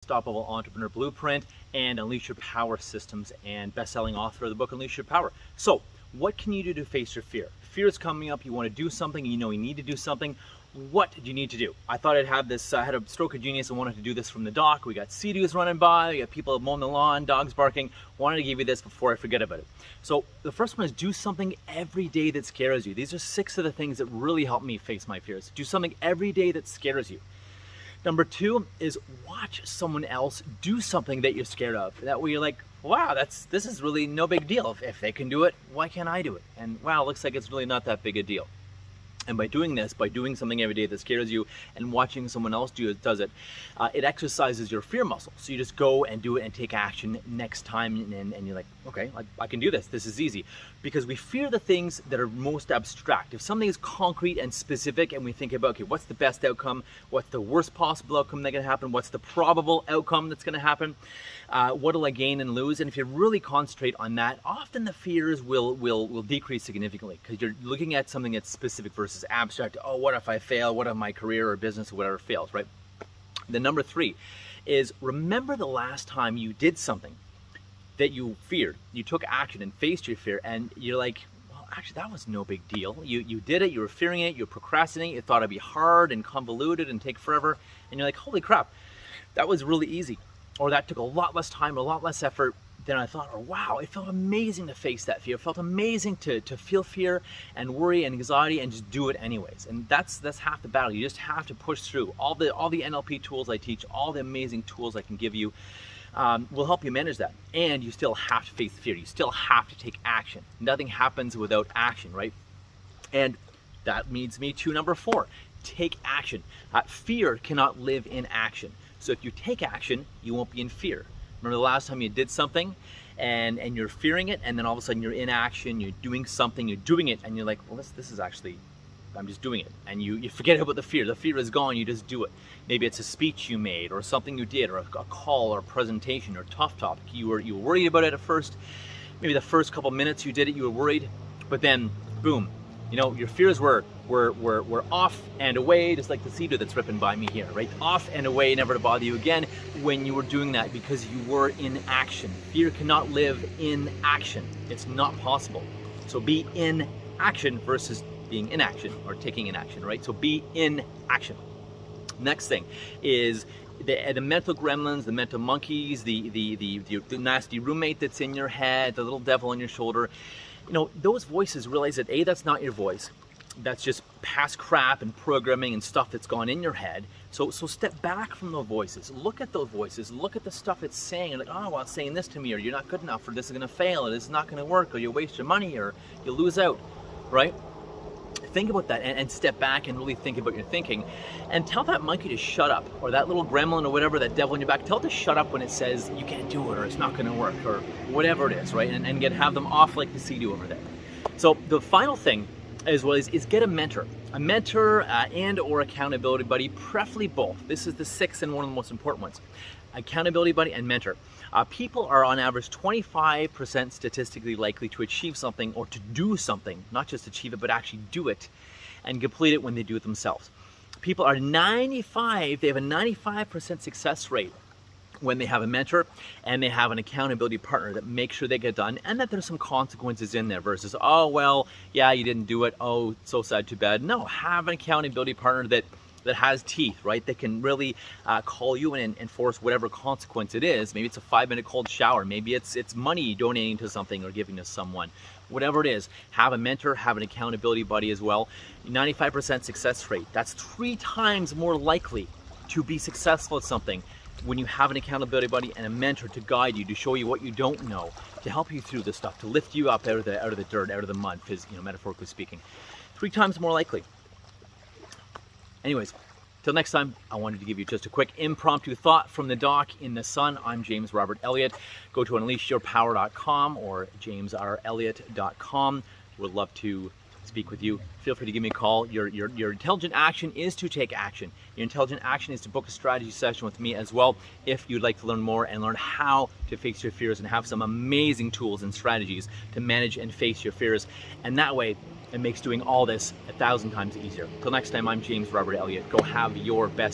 Unstoppable Entrepreneur Blueprint and Unleash Your Power Systems and best-selling author of the book Unleash Your Power. So what can you do to face your fear? Fear is coming up, you want to do something, you know you need to do something. What do you need to do? I thought I'd have this, I had a stroke of genius and wanted to do this from the dock. We got Sea-Doos running by, we got people mowing the lawn, dogs barking. Wanted to give you this before I forget about it. So the first one is do something every day that scares you. These are 6 of the things that really help me face my fears. Do something every day that scares you. Number 2 is watch someone else do something that you're scared of. That way you're like, wow, this is really no big deal. If they can do it, why can't I do it? And wow, it looks like it's really not that big a deal. And by doing this, by doing something every day that scares you and watching someone else does it, it exercises your fear muscle. So you just go and do it and take action next time, and you're like, okay, I can do this. This is easy. Because we fear the things that are most abstract. If something is concrete and specific and we think about, okay, what's the best outcome? What's the worst possible outcome that can happen? What's the probable outcome that's going to happen? What'll I gain and lose? And if you really concentrate on that, often the fears will decrease significantly because you're looking at something that's specific versus abstract. Oh, what if I fail? What if my career or business or whatever fails, right? The number 3 is remember the last time you did something that you feared. You took action and faced your fear, and you're like, well, actually, that was no big deal. You did it, you were fearing it, you were procrastinating, you thought it'd be hard and convoluted and take forever, and you're like, holy crap, that was really easy. Or that took a lot less time, a lot less effort than I thought. Or wow, it felt amazing to face that fear. It felt amazing to feel fear and worry and anxiety and just do it anyways. And that's half the battle. You just have to push through. All the NLP tools I teach, all the amazing tools I can give you will help you manage that. And you still have to face the fear. You still have to take action. Nothing happens without action, right? And that leads me to number 4. Take action. Fear cannot live in action. So if you take action, you won't be in fear. Remember the last time you did something and you're fearing it, and then all of a sudden you're in action, you're doing something, you're doing it, and you're like, well, this is actually, I'm just doing it. And you forget about the fear. The fear is gone, you just do it. Maybe it's a speech you made or something you did or a call or a presentation or a tough topic. You were worried about it at first. Maybe the first couple minutes you did it, you were worried, but then boom, you know, your fears were off and away, just like the Sea-Doo that's ripping by me here, right? Off and away, never to bother you again when you were doing that because you were in action. Fear cannot live in action. It's not possible. So be in action versus being in action or taking in action, right? So be in action. Next thing is the mental gremlins, the mental monkeys, the nasty roommate that's in your head, the little devil on your shoulder. You know, those voices, realize that A, that's not your voice. That's just past crap and programming and stuff that's gone in your head. So step back from those voices. Look at those voices. Look at the stuff it's saying. And like, oh, well, it's saying this to me, or you're not good enough, or this is going to fail, or this is not going to work, or you waste your money, or you lose out, right? Think about that and step back and really think about your thinking. And tell that monkey to shut up, or that little gremlin or whatever, that devil in your back, tell it to shut up when it says you can't do it, or it's not going to work, or whatever it is, right? And have them off like the Sea-Doo over there. So the final thing as well is get a mentor and or accountability buddy, preferably both. This is the 6th and one of the most important ones. Accountability buddy and mentor. People are on average 25% statistically likely to achieve something or to do something, not just achieve it, but actually do it and complete it when they do it themselves. People are they have a 95% success rate when they have a mentor and they have an accountability partner that makes sure they get done, and that there's some consequences in there versus, oh, well, yeah, you didn't do it. Oh, so sad, too bad. No, have an accountability partner that has teeth, right? That can really call you and enforce whatever consequence it is. Maybe it's a 5-minute cold shower. Maybe it's money donating to something or giving to someone. Whatever it is, have a mentor, have an accountability buddy as well. 95% success rate. That's 3 times more likely to be successful at something when you have an accountability buddy and a mentor to guide you, to show you what you don't know, to help you through this stuff, to lift you up out of the dirt, out of the mud, metaphorically speaking. 3 times more likely. Anyways, till next time, I wanted to give you just a quick impromptu thought from the dock in the sun. I'm James Robert Elliott. Go to unleashyourpower.com or jamesrelliott.com. Would love to speak with you. Feel free to give me a call. Your intelligent action is to take action. Your intelligent action is to book a strategy session with me as well if you'd like to learn more and learn how to face your fears and have some amazing tools and strategies to manage and face your fears. And that way, it makes doing all this 1,000 times easier. Till next time, I'm James Robert Elliott. Go have your best